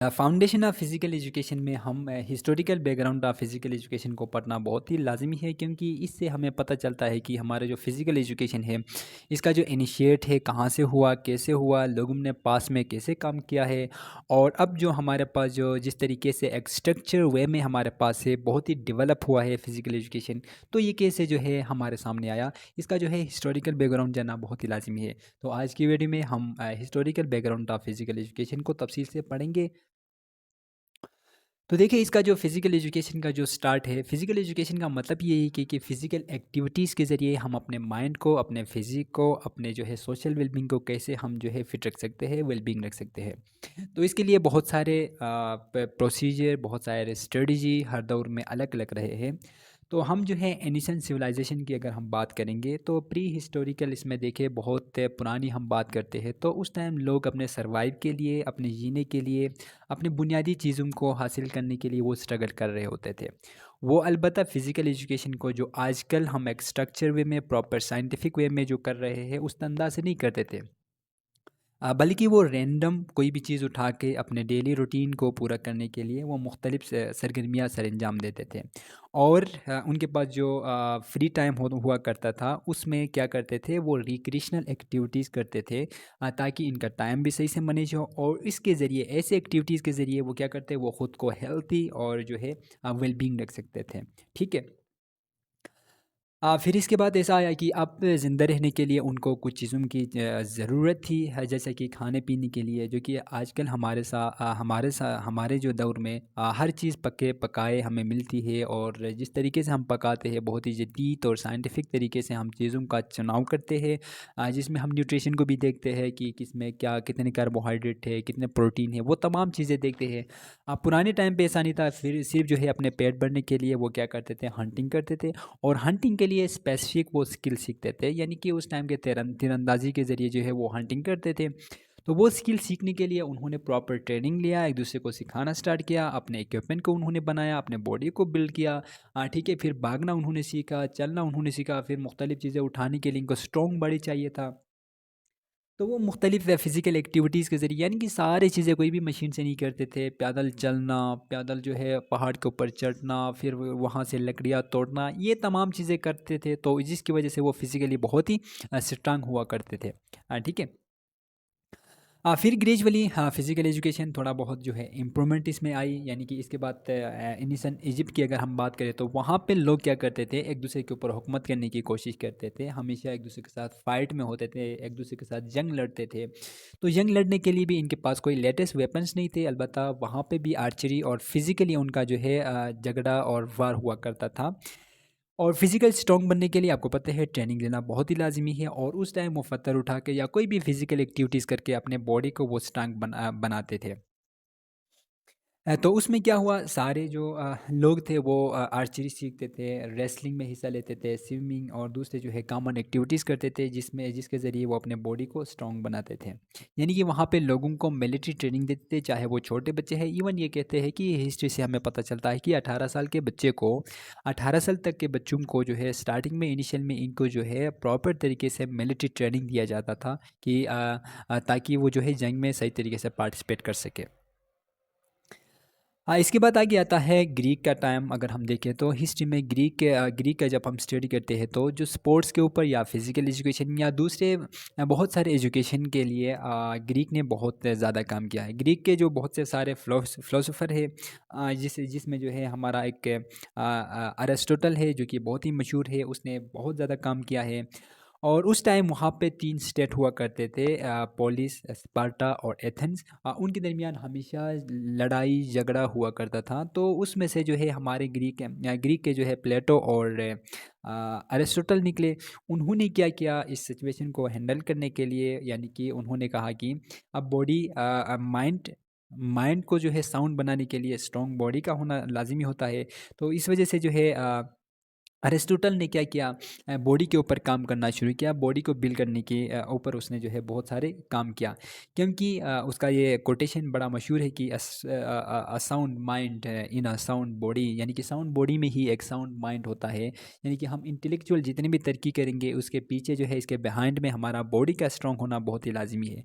Foundation of physical education में हम historical background of physical education को पढ़ना बहुत ही लाजमी है, क्योंकि इससे हमें पता चलता है कि हमारा जो फिज़िकल एजुकेशन है इसका जो इनिशिएट है कहाँ से हुआ, कैसे हुआ, लोगों ने पास में कैसे काम किया है। और अब जो हमारे पास जो जिस तरीके से एक स्ट्रक्चर वे में हमारे पास है बहुत ही डेवलप हुआ है फिज़िकल एजुकेशन, तो ये कैसे जो है हमारे सामने आया, इसका जो है हिस्टोरिकल बैकग्राउंड जानना बहुत ही लाजमी है। तो आज की वीडियो में हम historical background of physical education को तफसील से पढ़ेंगे। तो देखिए, इसका जो फिज़िकल एजुकेशन का जो स्टार्ट है, फिज़िकल एजुकेशन का मतलब ये है कि फ़िज़िकल एक्टिविटीज़ के ज़रिए हम अपने माइंड को, अपने फिज़िक को, अपने जो है सोशल वेलबींग को कैसे हम जो है फिट रख सकते हैं, वेलबींग रख सकते हैं। तो इसके लिए बहुत सारे प्रोसीजर, बहुत सारे स्ट्रेटजी हर दौर में अलग अलग रहे हैं। तो हम जो है एनिशियल सिविलाइजेशन की अगर हम बात करेंगे तो प्री हिस्टोरिकल इसमें देखें, बहुत पुरानी हम बात करते हैं तो उस टाइम लोग अपने सर्वाइव के लिए, अपने जीने के लिए, अपनी बुनियादी चीज़ों को हासिल करने के लिए वो स्ट्रगल कर रहे होते थे। वो अलबत्ता फ़िज़िकल एजुकेशन को जो आजकल हम एक स्ट्रक्चर वे में, प्रॉपर साइंटिफिक वे में जो कर रहे हैं उस अंदाज से नहीं करते थे। बल्कि वो रैंडम कोई भी चीज़ उठा के अपने डेली रूटीन को पूरा करने के लिए वो मुख्तलिफ सरगर्मियाँ सरंजाम देते थे। और उनके पास जो फ्री टाइम हुआ करता था उसमें क्या करते थे, वो रिक्रिएशनल एक्टिविटीज़ करते थे, ताकि इनका टाइम भी सही से मैनेज हो। और इसके ज़रिए, ऐसे एक्टिविटीज़ के ज़रिए वो क्या करते, वो ख़ुद को हेल्थी और जो है वेलबींग रख सकते थे। ठीक है। फिर इसके बाद ऐसा आया कि अब ज़िंदा रहने के लिए उनको कुछ चीज़ों की ज़रूरत थी, है जैसे कि खाने-पीने के लिए, जो कि आजकल हमारे जो दौर में हर चीज़ पकाए हमें मिलती है। और जिस तरीके से हम पकाते हैं बहुत ही जदीद और साइंटिफिक तरीके से हम चीज़ों का चुनाव करते हैं, जिसमें हम न्यूट्रिशन को भी देखते हैं कि किसमें क्या, कितने कार्बोहाइड्रेट है, कितने प्रोटीन है, वो तमाम चीज़ें देखते हैं। पुराने टाइम पे ऐसा नहीं था, फिर सिर्फ जो है अपने पेट भरने के लिए वो क्या करते थे, हंटिंग करते थे। और हंटिंग के लिए स्पेसिफिक वो स्किल सीखते थे, यानी कि उस टाइम के तीरंदाजी के ज़रिए जो है वो हंटिंग करते थे। तो वो स्किल सीखने के लिए उन्होंने प्रॉपर ट्रेनिंग लिया, एक दूसरे को सिखाना स्टार्ट किया, अपने इक्विपमेंट को उन्होंने बनाया, अपने बॉडी को बिल्ड किया। ठीक है, फिर भागना उन्होंने सीखा, चलना उन्होंने सीखा, फिर मुख्तलिफ चीज़ें उठाने के लिए इनको स्ट्रॉन्ग बॉडी चाहिए था। तो वो मुख्तलिफ फ़िज़िकल एक्टिविटीज़ के ज़रिए, यानी कि सारी चीज़ें कोई भी मशीन से नहीं करते थे। पैदल चलना, पैदल जो है पहाड़ के ऊपर चढ़ना, फिर वहाँ से लकड़ियाँ तोड़ना, ये तमाम चीज़ें करते थे। तो जिसकी वजह से वो फ़िज़िकली बहुत ही स्ट्रांग हुआ करते थे। ठीक है। फिर ग्रेजुअली फिज़िकल एजुकेशन थोड़ा बहुत जो है इम्प्रूवमेंट इसमें आई, यानी कि इसके बाद एनिसन इजिप्ट की अगर हम बात करें तो वहाँ पे लोग क्या करते थे, एक दूसरे के ऊपर हुकूमत करने की कोशिश करते थे, हमेशा एक दूसरे के साथ फाइट में होते थे, एक दूसरे के साथ जंग लड़ते थे। तो जंग लड़ने के लिए भी इनके पास कोई लेटेस्ट वेपन्स नहीं थे, अलबत्ता वहाँ पे भी आर्चरी और फिज़िकली उनका जो है झगड़ा और वार हुआ करता था। और फिज़िकल स्ट्रॉन्ग बनने के लिए आपको पता है ट्रेनिंग लेना बहुत ही लाज़मी है, और उस टाइम वो पत्थर उठा के या कोई भी फिज़िकल एक्टिविटीज़ करके अपने बॉडी को वो स्ट्रॉन्ग बनाते थे। तो उसमें क्या हुआ, सारे जो लोग थे वो आर्चरी सीखते थे, रेसलिंग में हिस्सा लेते थे, स्विमिंग और दूसरे जो है कॉमन एक्टिविटीज़ करते थे, जिसके ज़रिए वो अपने बॉडी को स्ट्रॉन्ग बनाते थे। यानी कि वहाँ पे लोगों को मिलिट्री ट्रेनिंग देते थे, चाहे वो छोटे बच्चे हैं। इवन ये कहते हैं कि हिस्ट्री से हमें पता चलता है कि 18 साल के बच्चे को, 18 साल तक के बच्चों को जो है स्टार्टिंग में, इनिशियल में इनको जो है प्रॉपर तरीके से मिलिट्री ट्रेनिंग दिया जाता था कि ताकि वो जो है जंग में सही तरीके से पार्टिसिपेट कर सके। इसके बाद आगे आता है ग्रीक का टाइम। अगर हम देखें तो हिस्ट्री में ग्रीक का जब हम स्टडी करते हैं तो जो स्पोर्ट्स के ऊपर या फिज़िकल एजुकेशन या दूसरे बहुत सारे एजुकेशन के लिए ग्रीक ने बहुत ज़्यादा काम किया है। ग्रीक के जो बहुत से सारे फ़िलोसोफ़र है, जिसमें जो है हमारा एक अरिस्टोटल है जो कि बहुत ही मशहूर है, उसने बहुत ज़्यादा काम किया है। और उस टाइम वहाँ पे 3 स्टेट हुआ करते थे, पोलिस, स्पार्टा और एथेंस। उनके दरमियान हमेशा लड़ाई झगड़ा हुआ करता था। तो उसमें से जो है हमारे ग्रीक के जो है प्लेटो और अरिस्टोटल निकले। उन्होंने क्या किया इस सिचुएशन को हैंडल करने के लिए, यानी कि उन्होंने कहा कि अब बॉडी माइंड माइंड को जो है साउंड बनाने के लिए स्ट्रॉन्ग बॉडी का होना लाजिमी होता है। तो इस वजह से जो है अरिस्टोटल ने क्या किया, बॉडी के ऊपर काम करना शुरू किया, बॉडी को बिल्ड करने के ऊपर उसने जो है बहुत सारे काम किया। क्योंकि उसका ये कोटेशन बड़ा मशहूर है कि a sound mind in a sound body, यानी कि साउंड बॉडी में ही एक साउंड माइंड होता है। यानी कि हम इंटेलेक्चुअल जितनी भी तरक्की करेंगे उसके पीछे जो है, इसके बिहाइंड में हमारा बॉडी का स्ट्रॉन्ग होना बहुत ही लाजमी है।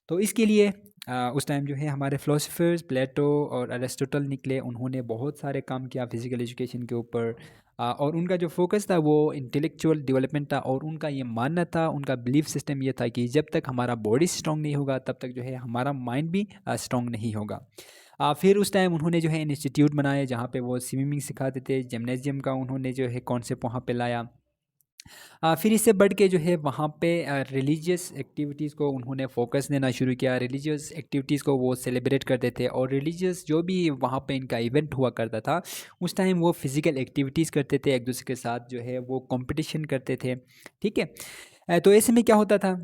तो इसके लिए उस टाइम जो है हमारे फ़िलोसोफ़र्स प्लेटो और अरिस्टोटल निकले, उन्होंने बहुत सारे काम किया फ़िज़िकल एजुकेशन के ऊपर। और उनका जो फ़ोकस था वो इंटेलेक्चुअल डेवलपमेंट था, और उनका ये मानना था, उनका बिलीफ सिस्टम ये था कि जब तक हमारा बॉडी स्ट्रॉन्ग नहीं होगा तब तक जो है हमारा माइंड भी स्ट्रॉन्ग नहीं होगा। फिर उस टाइम उन्होंने जो है इंस्टीट्यूट बनाए जहाँ पे वो स्विमिंग सिखाते थे, जिम्नेज़ियम का उन्होंने जो है कॉन्सेप्ट वहाँ पे लाया। फिर इससे बढ़ के जो है वहाँ पे रिलीजियस एक्टिविटीज़ को उन्होंने फ़ोकस देना शुरू किया। रिलीजियस एक्टिविटीज़ को वो सेलिब्रेट करते थे, और रिलीजियस जो भी वहाँ पे इनका इवेंट हुआ करता था, उस टाइम वो फिज़िकल एक्टिविटीज़ करते थे, एक दूसरे के साथ जो है वो कॉम्पिटिशन करते थे। ठीक है? तो ऐसे में क्या होता था,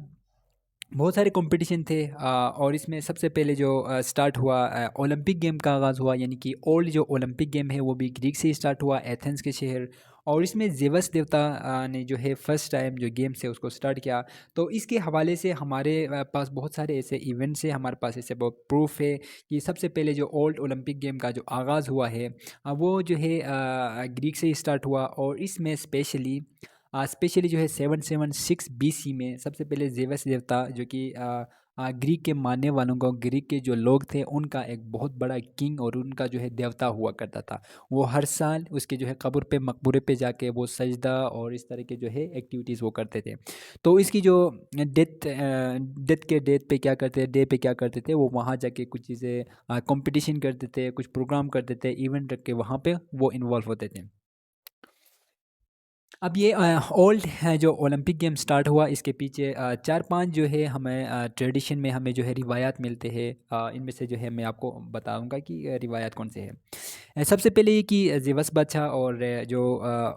बहुत सारे कंपटीशन थे, और इसमें सबसे पहले जो स्टार्ट हुआ, ओलंपिक गेम का आगाज़ हुआ, यानी कि ओल्ड जो ओलंपिक गेम है वो भी ग्रीक से ही स्टार्ट हुआ, एथेंस के शहर। और इसमें जेवस देवता ने जो है फर्स्ट टाइम जो गेम्स है उसको स्टार्ट किया। तो इसके हवाले से हमारे पास बहुत सारे ऐसे इवेंट्स हैं, हमारे पास ऐसे बहुत प्रूफ है कि सबसे पहले जो ओल्ड ओलंपिक गेम का जो आगाज़ हुआ है, वो जो है ग्रीक से ही स्टार्ट हुआ। और इसमें स्पेशली जो है 776 बीसी में सबसे पहले जेवस देवता, जो कि ग्रीक के मानने वालों को, ग्रीक के जो लोग थे उनका एक बहुत बड़ा किंग और उनका जो है देवता हुआ करता था। वो हर साल उसके जो है कब्र पे, मकबरे पे जाके वो सजदा और इस तरह के जो है एक्टिविटीज़ वो करते थे। तो इसकी जो डेथ पे क्या करते, डे पे क्या करते थे, वो वहाँ जाके कुछ चीज़ें कंपटीशन करते थे, कुछ प्रोग्राम करते थे, इवेंट रख के वहाँ पे वो इन्वॉल्व होते थे। अब ये ओल्ड है जो ओलंपिक गेम स्टार्ट हुआ, इसके पीछे 4-5 जो है हमें ट्रेडिशन में हमें जो है रिवायात मिलते हैं। इनमें से जो है मैं आपको बताऊंगा कि रिवायात कौन से हैं। सबसे पहले ये कि ज़ेवस बादशाह, और जो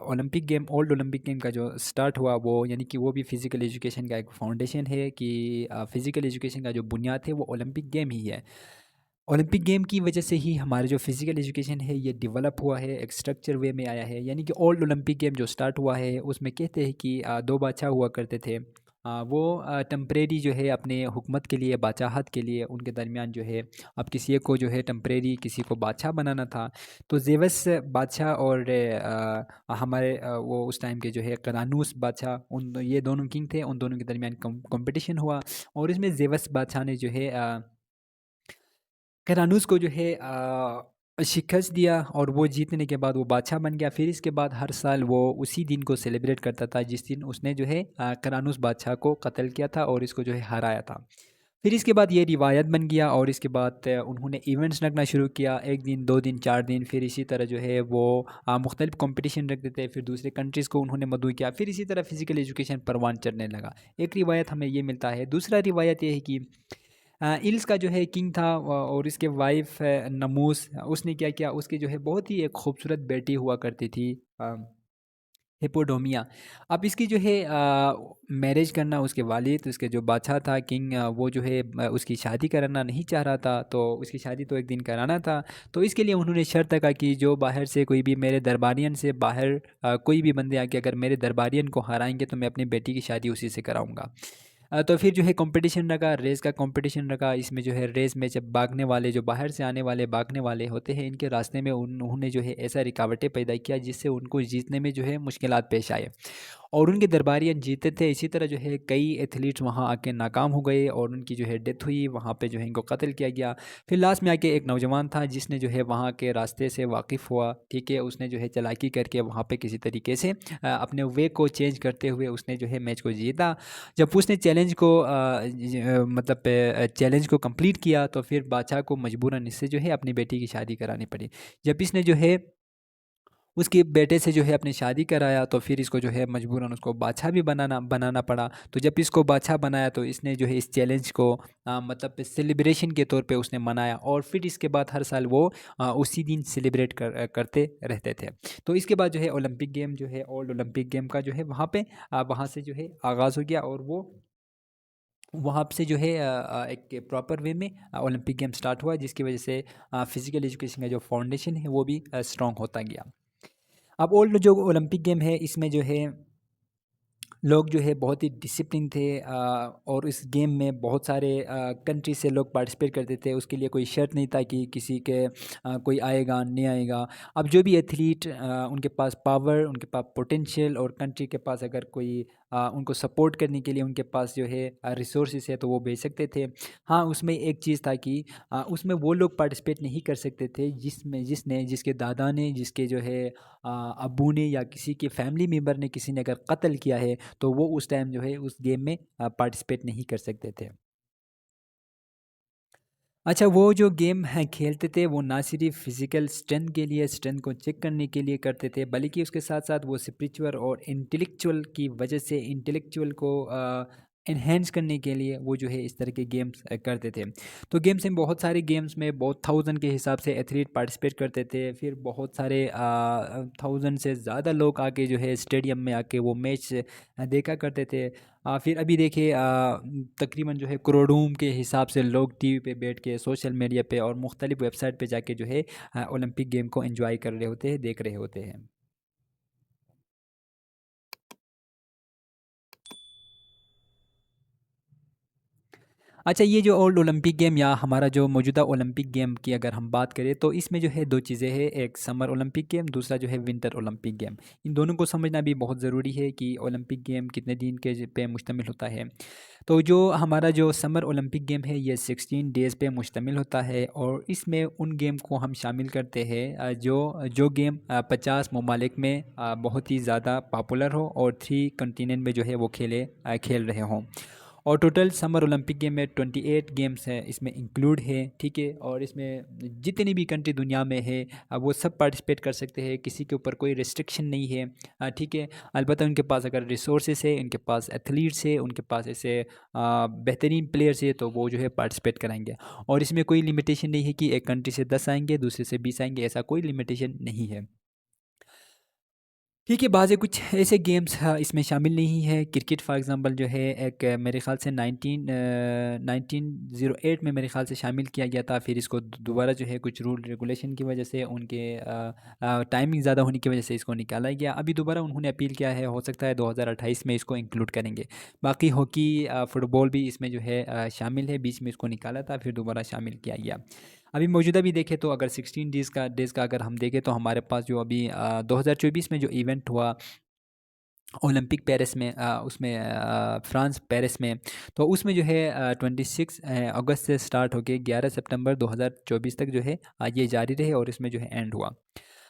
Olympic game, old Olympic game का जो स्टार्ट हुआ वो, यानी कि वो भी फ़िज़िकल एजुकेशन का एक फाउंडेशन है कि फ़िज़िकल एजुकेशन का जो बुनियाद है वो ओलंपिक गेम ही है। ओलंपिक गेम की वजह से ही हमारा जो फिज़िकल एजुकेशन है ये डेवलप हुआ है, एक स्ट्रक्चर वे में आया है। यानी कि ओल्ड ओलंपिक गेम जो स्टार्ट हुआ है उसमें कहते हैं कि दो बादशाह हुआ करते थे। वो टेम्परेरी जो है अपने हुकूमत के लिए, बादशाहत के लिए उनके दरमियान जो है, अब किसी एक को जो है टेम्परेरी किसी को बादशाह बनाना था। तो जेवस बादशाह और हमारे वो उस टाइम के जो है करानूस बादशाह, ये दोनों किंग थे, उन दोनों के दरमियान कंपटीशन हुआ। और इसमें जेवस बादशाह ने जो है करानूस को जो है शिकस्त दिया, और वो जीतने के बाद वो बादशाह बन गया। फिर इसके बाद हर साल वो उसी दिन को सेलिब्रेट करता था जिस दिन उसने जो है करानूस बादशाह को कत्ल किया था और इसको जो है हराया था। फिर इसके बाद ये रिवायत बन गया, और इसके बाद उन्होंने इवेंट्स रखना शुरू किया, 1 दिन, 2 दिन, 4 दिन। फिर इसी तरह जो है वो मुख्तलिफ कॉम्पिटिशन रखते थे, फिर दूसरे कंट्रीज़ को उन्होंने मदऊ किया। फिर इसी तरह फिज़िकल एजुकेशन परवान चढ़ने लगा। एक रिवायत हमें ये मिलता है। दूसरा रिवायत ये है कि इल्स का जो है किंग था, और इसके वाइफ नमूस, उसने क्या किया, उसकी जो है बहुत ही एक खूबसूरत बेटी हुआ करती थी, हिप्पोडोमिया। अब इसकी जो है मैरिज करना, उसके वालिद, उसके जो बादशाह था किंग, वो जो है उसकी शादी कराना नहीं चाह रहा था। तो उसकी शादी तो एक दिन कराना था। तो इसके लिए उन्होंने शर्त रखा कि जो बाहर से कोई भी मेरे दरबारियन से बाहर कोई भी बंदे आके अगर मेरे दरबारियन को हराएंगे तो मैं अपनी बेटी की शादी उसी से कराऊंगा। तो फिर जो है कंपटीशन रखा, रेस का कंपटीशन रखा। इसमें जो है रेस में जब भागने वाले, जो बाहर से आने वाले भागने वाले होते हैं, इनके रास्ते में उन्होंने जो है ऐसा रुकावटें पैदा किया जिससे उनको जीतने में जो है मुश्किलात पेश आए, और उनके दरबारियन जीते थे। इसी तरह जो है कई एथलीट्स वहाँ आके नाकाम हो गए, और उनकी जो है डेथ हुई, वहाँ पे जो है इनको कत्ल किया गया। फिर लास्ट में आके एक नौजवान था जिसने जो है वहाँ के रास्ते से वाकिफ़ हुआ, ठीक है, उसने जो है चालाकी करके वहाँ पे किसी तरीके से अपने वे को चेंज करते हुए उसने जो है मैच को जीता। जब उसने चैलेंज को मतलब चैलेंज को कंप्लीट किया, तो फिर बादशाह को मजबूरन इससे जो है अपनी बेटी की शादी करानी पड़ी। जब इसने जो है उसके बेटे से जो है अपनी शादी कराया, तो फिर इसको जो है मजबूरन उसको बादशाह भी बनाना बनाना पड़ा। तो जब इसको बादशाह बनाया तो इसने जो है इस चैलेंज को मतलब सेलिब्रेशन के तौर पे उसने मनाया, और फिर इसके बाद हर साल वो उसी दिन सेलिब्रेट करते रहते थे। तो इसके बाद जो है ओलंपिक गेम जो है, ओल्ड ओलंपिक गेम का जो है वहाँ पे वहाँ से जो है आगाज़ हो गया, और वो वहाँ से जो है एक प्रॉपर वे में ओलंपिक गेम स्टार्ट हुआ, जिसकी वजह से फिज़िकल एजुकेशन का जो फाउंडेशन है वो भी स्ट्रॉन्ग होता गया। अब ओल्ड जो ओलंपिक गेम है इसमें जो है लोग जो है बहुत ही डिसिप्लिन थे, और इस गेम में बहुत सारे कंट्री से लोग पार्टिसिपेट करते थे। उसके लिए कोई शर्त नहीं था कि किसी के कोई आएगा नहीं आएगा। अब जो भी एथलीट, उनके पास पावर, उनके पास पोटेंशियल, और कंट्री के पास अगर कोई उनको सपोर्ट करने के लिए उनके पास जो है रिसोर्सेज है तो वो भेज सकते थे। हाँ, उसमें एक चीज़ था कि उसमें वो लोग पार्टिसिपेट नहीं कर सकते थे जिसके दादा ने, जिसके जो है अब्बू ने या किसी के फैमिली मेंबर ने, किसी ने अगर कत्ल किया है तो वो उस टाइम जो है उस गेम में पार्टिसिपेट नहीं कर सकते थे। अच्छा, वो जो गेम है खेलते थे वो ना सिर्फ फिजिकल स्ट्रेंथ को चेक करने के लिए करते थे, बल्कि उसके साथ साथ वो स्पिरिचुअल और इंटेलेक्चुअल की वजह से इंटेलेक्चुअल को एनहेंस करने के लिए वो जो है इस तरह के गेम्स करते थे। तो गेम्स में बहुत सारे गेम्स में बहुत थाउजेंड के हिसाब से एथलीट पार्टिसिपेट करते थे, फिर बहुत सारे थाउजेंड से ज़्यादा लोग आके जो है स्टेडियम में आके वो मैच देखा करते थे। फिर अभी देखिए तकरीबन जो है करोड़ों के हिसाब से लोग टीवी पे बैठ के, सोशल मीडिया पे और मुख्तलिफ वेबसाइट पे जाके जो है ओलंपिक गेम को एंजॉय कर रहे होते हैं, देख रहे होते हैं। अच्छा, ये जो ओल्ड ओलंपिक गेम या हमारा जो मौजूदा ओलंपिक गेम की अगर हम बात करें तो इसमें जो है 2 चीज़ें हैं, एक समर ओलंपिक गेम, दूसरा जो है विंटर ओलंपिक गेम। इन दोनों को समझना भी बहुत ज़रूरी है कि ओलंपिक गेम कितने दिन के पे मुश्तमिल होता है। तो जो हमारा जो समर ओलंपिक गेम है ये 16 डेज़ पे मुश्तमिल होता है और इसमें उन गेम को हम शामिल करते हैं जो जो गेम 50 ममालिक में बहुत ही ज़्यादा पॉपुलर हो और 3 कंटिनेंट में जो है वो खेल रहे हों। और टोटल समर ओलंपिक गेम में 28 गेम्स हैं इसमें इंक्लूड है, ठीक है। और इसमें जितनी भी कंट्री दुनिया में है वो सब पार्टिसिपेट कर सकते हैं, किसी के ऊपर कोई रिस्ट्रिक्शन नहीं है, ठीक है। अलबत्ता उनके पास अगर रिसोर्सेस है, उनके पास एथलीट्स है, उनके पास ऐसे बेहतरीन प्लेयर्स है तो वो जो है पार्टिसिपेट कराएंगे। और इसमें कोई लिमिटेशन नहीं है कि एक कंट्री से 10 आएंगे, दूसरे से 20 आएंगे, ऐसा कोई लिमिटेशन नहीं है। ठीक है, बाज़ कुछ ऐसे गेम्स इसमें शामिल नहीं है। क्रिकेट फ़ॉर एग्ज़ाम्पल जो है एक मेरे ख़्याल से 1908 में मेरे ख़्याल से शामिल किया गया था। फिर इसको दोबारा जो है कुछ रूल रेगुलेशन की वजह से, उनके टाइमिंग ज़्यादा होने की वजह से इसको निकाला गया। अभी दोबारा उन्होंने अपील किया है, हो सकता है 2028 में इसको इंक्लूड करेंगे। बाकी हॉकी, फ़ुटबॉल भी इसमें जो है शामिल है, बीच में इसको निकाला था फिर दोबारा शामिल किया गया। अभी मौजूदा भी देखें तो अगर 16 डेज़ का अगर हम देखें तो हमारे पास जो अभी 2024 में जो इवेंट हुआ ओलंपिक पेरिस में, उसमें फ्रांस पेरिस में, तो उसमें जो है 26 अगस्त से स्टार्ट होके 11 सितंबर 2024 तक जो है ये जारी रहे और इसमें जो है एंड हुआ।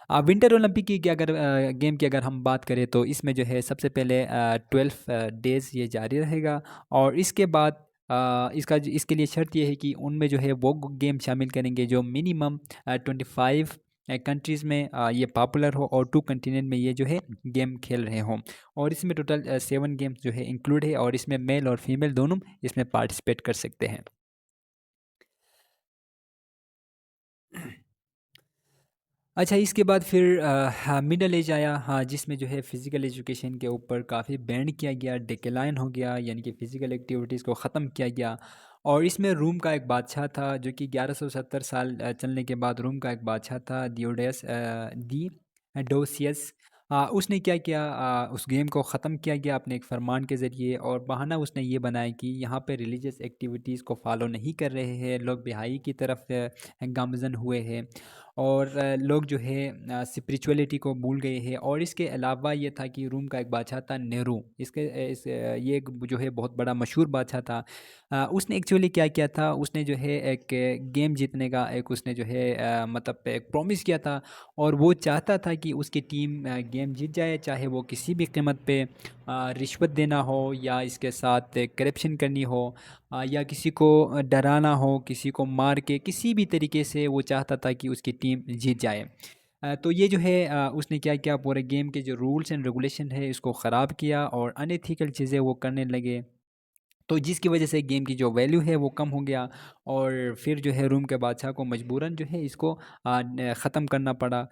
विंटर ओलंपिक की अगर गेम की अगर हम बात करें तो इसमें जो है सबसे पहले 12 डेज़ ये जारी रहेगा और इसके बाद इसके लिए शर्त ये है कि उनमें जो है वो गेम शामिल करेंगे जो मिनिमम 25 कंट्रीज़ में ये पॉपुलर हो और 2 कंटिनेंट में ये जो है गेम खेल रहे हों। और इसमें टोटल 7 गेम्स जो है इंक्लूड है और इसमें मेल और फीमेल दोनों इसमें पार्टिसिपेट कर सकते हैं। अच्छा, इसके बाद फिर हाँ, मिडल एज आया, हाँ, जिसमें जो है फ़िज़िकल एजुकेशन के ऊपर काफ़ी बैंड किया गया, डिक्लाइन हो गया, यानी कि फ़िज़िकल एक्टिविटीज़ को ख़त्म किया गया। और इसमें रूम का एक बादशाह था जो कि 1170 साल चलने के बाद रूम का एक बादशाह था दी डोसियस। उसने क्या किया, उस गेम को ख़त्म किया गया अपने एक फरमान के ज़रिए और बहाना उसने ये बनाया कि यहाँ पे रिलीजियस एक्टिविटीज़ को फॉलो नहीं कर रहे हैं, लोग बेहाई की तरफ गामज़न हुए हैं और लोग जो है स्पिरिचुअलिटी को भूल गए हैं। और इसके अलावा ये था कि रूम का एक बादशाह था नेहरू, ये एक जो है बहुत बड़ा मशहूर बादशाह था। उसने एक्चुअली क्या किया था, उसने जो है एक गेम जीतने का एक उसने जो है मतलब एक प्रॉमिस किया था और वो चाहता था कि उसकी टीम गेम जीत जाए, चाहे वो किसी भी कीमत पे रिश्वत देना हो या इसके साथ करप्शन करनी हो, या किसी को डराना हो, किसी को मार के किसी भी तरीके से वो चाहता था कि उसकी टीम जीत जाए। तो ये जो है उसने क्या किया, पूरे गेम के जो रूल्स एंड रेगुलेशन है इसको ख़राब किया और अनएथिकल चीज़ें वो करने लगे। तो जिसकी वजह से गेम की जो वैल्यू है वो कम हो गया और फिर जो है रूम के बादशाह को मजबूरन जो है इसको ख़त्म करना पड़ा।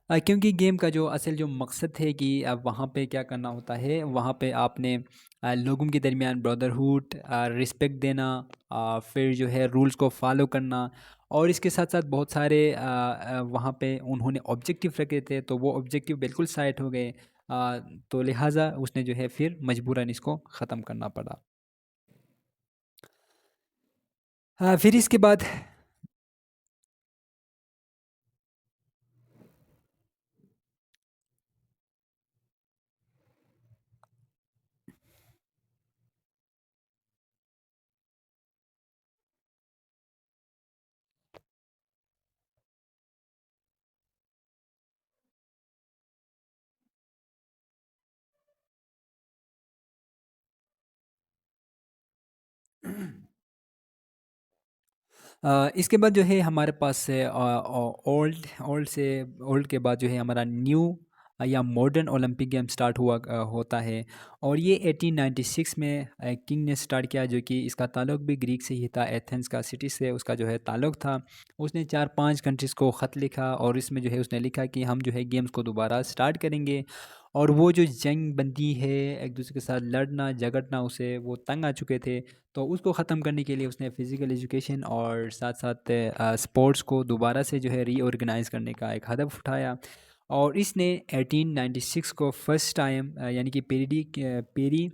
क्योंकि गेम का जो असल जो मकसद है कि वहाँ पे क्या करना होता है, वहाँ पे आपने लोगों के दरमियान ब्रदरहुड, रिस्पेक्ट देना, फिर जो है रूल्स को फॉलो करना और इसके साथ साथ बहुत सारे वहाँ पे उन्होंने ऑब्जेक्टिव रखे थे तो वो ऑब्जेक्टिव बिल्कुल साइट हो गए। तो लिहाजा उसने जो है फिर मजबूरन इसको ख़त्म करना पड़ा। फिर इसके बाद इसके बाद जो है हमारे पास है ओल्ड ओल्ड से ओल्ड के बाद जो है हमारा न्यू या मॉडर्न ओलंपिक गेम स्टार्ट होता है। और ये 1896 में किंग ने स्टार्ट किया, जो कि इसका ताल्लुक भी ग्रीक से ही था, एथेंस का सिटी से उसका जो है ताल्लुक था। उसने 4-5 कंट्रीज़ को ख़त लिखा और इसमें जो है उसने लिखा कि हम जो है गेम्स को दोबारा स्टार्ट करेंगे। और वो जो जंग बंदी है, एक दूसरे के साथ लड़ना झगड़ना, उसे वो तंग आ चुके थे। तो उसको ख़त्म करने के लिए उसने फ़िज़िकल एजुकेशन और साथ साथ स्पोर्ट्स को दोबारा से जो है रीऑर्गेनाइज़ करने का एक हदफ उठाया। और इसने 1896 को फर्स्ट टाइम यानी कि पेरी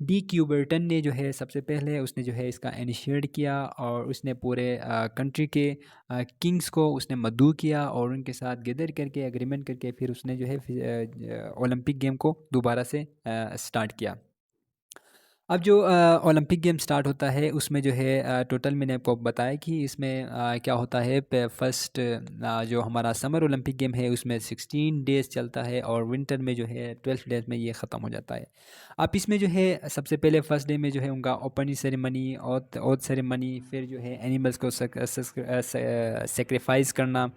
डी क्यूबर्टन ने जो है सबसे पहले उसने जो है इसका इनिशिएट किया। और उसने पूरे कंट्री के किंग्स को उसने मदऊ किया और उनके साथ गैदर करके एग्रीमेंट करके फिर उसने जो है ओलंपिक गेम को दोबारा से स्टार्ट किया। अब जो ओलंपिक गेम स्टार्ट होता है उसमें जो है टोटल मैंने आपको बताया कि इसमें क्या होता है। फर्स्ट जो हमारा समर ओलंपिक गेम है उसमें 16 डेज़ चलता है और विंटर में जो है 12 डेज़ में ये ख़त्म हो जाता है। अब इसमें जो है सबसे पहले फर्स्ट डे में जो है उनका ओपनिंग सेरेमनी और सेरेमनी, फिर जो है एनिमल्स को सेक्रीफाइस करना।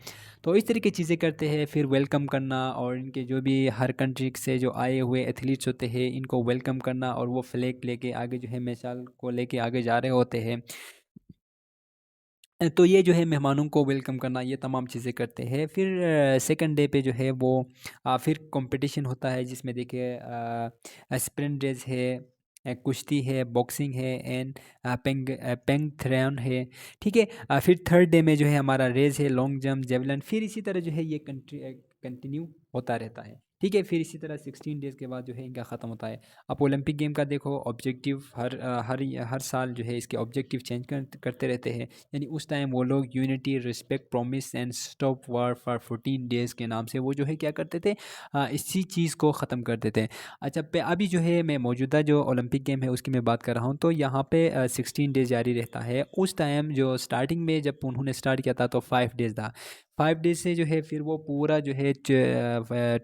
तो इस तरह की चीज़ें करते हैं। फिर वेलकम करना और इनके जो भी हर कंट्री से जो आए हुए एथलीट्स होते हैं इनको वेलकम करना, और वो फ्लैग लेके आगे जो है मिसाल को लेके आगे जा रहे होते हैं। तो ये जो है मेहमानों को वेलकम करना, ये तमाम चीज़ें करते हैं। फिर सेकंड डे पे जो है वो फिर कंपटीशन होता है जिसमें देखिए स्प्रिंट रेस है, कुश्ती है, बॉक्सिंग है एंड पेंग थ्रॉन है। ठीक है। फिर थर्ड डे में जो है हमारा रेस है, लॉन्ग जंप, जेवलिन। फिर इसी तरह जो है ये कंटिन्यू होता रहता है। ठीक है। फिर इसी तरह 16 डेज़ के बाद जो है इनका ख़त्म होता है। आप ओलंपिक गेम का देखो ऑब्जेक्टिव हर साल जो है इसके ऑब्जेक्टिव चेंज करते रहते हैं। यानी उस टाइम वो लोग unity, respect, promise and stop war for 14 days के नाम से वो जो है क्या करते थे, इसी चीज़ को ख़त्म कर देते हैं। अच्छा, अभी जो है मैं मौजूदा जो ओलंपिक गेम है उसकी मैं बात कर रहा हूँ। तो यहाँ पे 16 डेज़ जारी रहता है। उस टाइम जो स्टार्टिंग में जब उन्होंने स्टार्ट किया था तो 5 डेज़ था। 5 डेज़ से जो है फिर वो पूरा जो है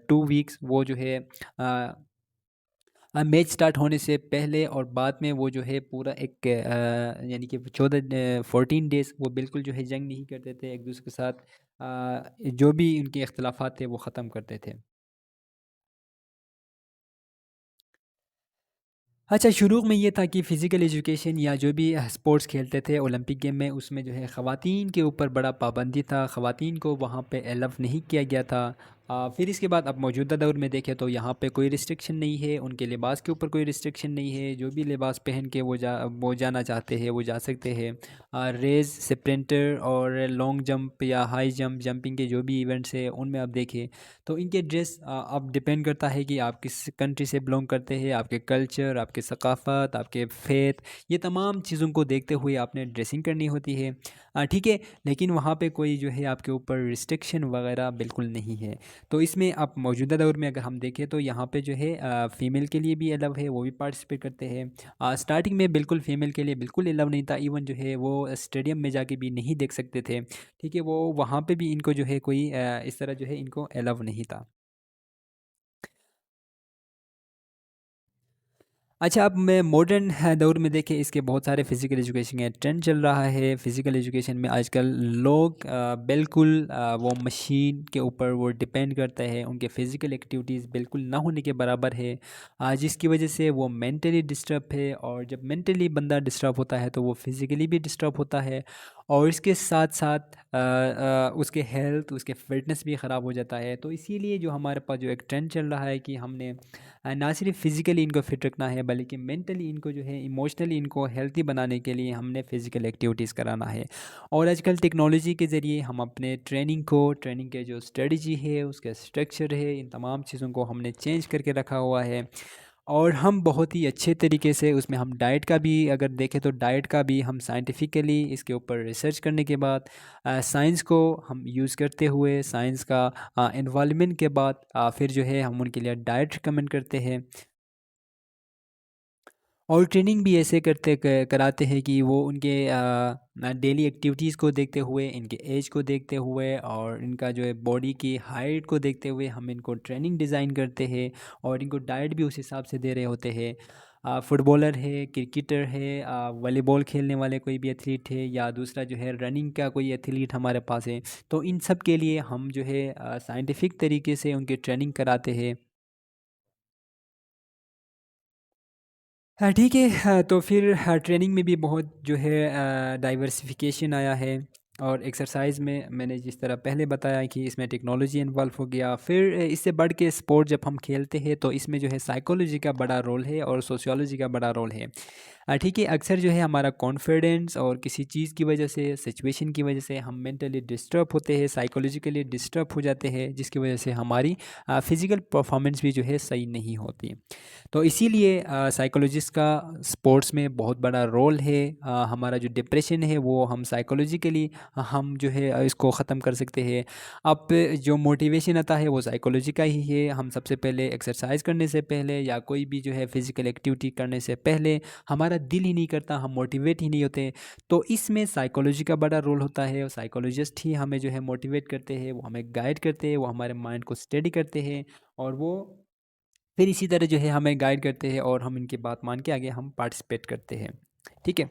2 वीक्स वो जो है मैच स्टार्ट होने से पहले और बाद में वो जो है पूरा एक यानी कि 14 डेज़ वो बिल्कुल जो है जंग नहीं करते थे एक दूसरे के साथ। जो भी उनके इख्तलाफात थे वो ख़त्म करते थे। अच्छा, शुरू में ये था कि फ़िज़िकल एजुकेशन या जो भी स्पोर्ट्स खेलते थे ओलंपिक गेम में, उसमें जो है ख़वातीन के ऊपर बड़ा पाबंदी था, ख़वातीन को वहाँ पे अलाउ नहीं किया गया था। फिर इसके बाद अब मौजूदा दौर में देखें तो यहाँ पे कोई रिस्ट्रिक्शन नहीं है, उनके लिबास के ऊपर कोई रिस्ट्रिक्शन नहीं है। जो भी लिबास पहन के वो जाना चाहते हैं वो जा सकते हैं। रेस, स्प्रिंटर और लॉन्ग जंप या हाई जंप, जंपिंग के जो भी इवेंट्स हैं उनमें आप देखें तो इनके ड्रेस अब डिपेंड करता है कि आप किस कंट्री से बिलोंग करते हैं, आपके कल्चर, आपके सकाफ़त, आपके फेथ, ये तमाम चीज़ों को देखते हुए आपने ड्रेसिंग करनी होती है। ठीक है। लेकिन वहाँ पे कोई जो है आपके ऊपर रिस्ट्रिक्शन वगैरह बिल्कुल नहीं है। तो इसमें आप मौजूदा दौर में अगर हम देखें तो यहाँ पे जो है फ़ीमेल के लिए भी अलाउ है, वो भी पार्टिसिपेट करते हैं। स्टार्टिंग में बिल्कुल फ़ीमेल के लिए बिल्कुल अलाउ नहीं था, इवन जो है वो स्टेडियम में जाके भी नहीं देख सकते थे। ठीक है। वो वहाँ पे भी इनको जो है कोई इस तरह जो है इनको अलाउ नहीं था। अच्छा, अब मैं मॉडर्न दौर में देखें इसके बहुत सारे फ़िज़िकल एजुकेशन का ट्रेंड चल रहा है। फ़िज़िकल एजुकेशन में आजकल लोग बिल्कुल वो मशीन के ऊपर वो डिपेंड करते हैं, उनके फ़िज़िकल एक्टिविटीज़ बिल्कुल ना होने के बराबर है। जिसकी वजह से वो मेंटली डिस्टर्ब है, और जब मेंटली बंदा डिस्टर्ब होता है तो वो फ़िज़िकली भी डिस्टर्ब होता है। और इसके साथ साथ उसके हेल्थ, उसके फिटनेस भी ख़राब हो जाता है। तो इसीलिए जो हमारे पास जो एक ट्रेंड चल रहा है कि हमने ना सिर्फ फिज़िकली इनको फिट रखना है बल्कि मेंटली इनको जो है इमोशनली इनको हेल्दी बनाने के लिए हमने फ़िज़िकल एक्टिविटीज़ कराना है। और आजकल टेक्नोलॉजी के ज़रिए हम अपने ट्रेनिंग के जो स्ट्रेटजी है, उसका स्ट्रक्चर है, इन तमाम चीज़ों को हमने चेंज करके रखा हुआ है। और हम बहुत ही अच्छे तरीके से उसमें हम डाइट का भी अगर देखें तो डाइट का भी हम साइंटिफिकली इसके ऊपर रिसर्च करने के बाद साइंस को हम यूज़ करते हुए साइंस का इन्वॉल्वमेंट के बाद फिर जो है हम उनके लिए डाइट रिकमेंड करते हैं। और ट्रेनिंग भी ऐसे कराते हैं कि वो उनके डेली एक्टिविटीज़ को देखते हुए, इनके एज को देखते हुए और इनका जो है बॉडी की हाइट को देखते हुए हम इनको ट्रेनिंग डिज़ाइन करते हैं और इनको डाइट भी उस हिसाब से दे रहे होते हैं। फुटबॉलर है, क्रिकेटर है, वॉलीबॉल खेलने वाले कोई भी एथलीट है, या दूसरा जो है रनिंग का कोई एथलीट हमारे पास है, तो इन सब के लिए हम जो है साइंटिफिक तरीके से उनकी ट्रेनिंग कराते हैं। हाँ, ठीक है। हाँ, तो फिर ट्रेनिंग में भी बहुत जो है डाइवर्सिफ़िकेशन आया है, और एक्सरसाइज़ में मैंने जिस तरह पहले बताया कि इसमें टेक्नोलॉजी इन्वॉल्व हो गया। फिर इससे बढ़ के स्पोर्ट जब हम खेलते हैं तो इसमें जो है साइकोलॉजी का बड़ा रोल है और सोशियोलॉजी का बड़ा रोल है। ठीक है, अक्सर जो है हमारा कॉन्फिडेंस और किसी चीज़ की वजह से, सिचुएशन की वजह से हम मेंटली डिस्टर्ब होते हैं, साइकोलॉजिकली डिस्टर्ब हो जाते हैं, जिसकी वजह से हमारी फिज़िकल परफॉर्मेंस भी जो है सही नहीं होती। तो इसीलिए साइकोलॉजिस्ट का स्पोर्ट्स में बहुत बड़ा रोल है। हमारा जो डिप्रेशन है वो हम साइकोलॉजिकली हम जो है इसको ख़त्म कर सकते हैं। अब जो मोटिवेशन आता है वो साइकोलॉजी का ही है। हम सबसे पहले एक्सरसाइज करने से पहले या कोई भी जो है फिज़िकल एक्टिविटी करने से पहले हमारा दिल ही नहीं करता, हम मोटिवेट ही नहीं होते। तो इसमें साइकोलॉजी का बड़ा रोल होता है, और साइकोलॉजिस्ट ही हमें जो है मोटिवेट करते हैं, वो हमें गाइड करते हैं, वो हमारे माइंड को स्टडी करते हैं, और वो फिर इसी तरह जो है हमें गाइड करते हैं, और हम इनकी बात मान के आगे हम पार्टिसिपेट करते हैं। ठीक है?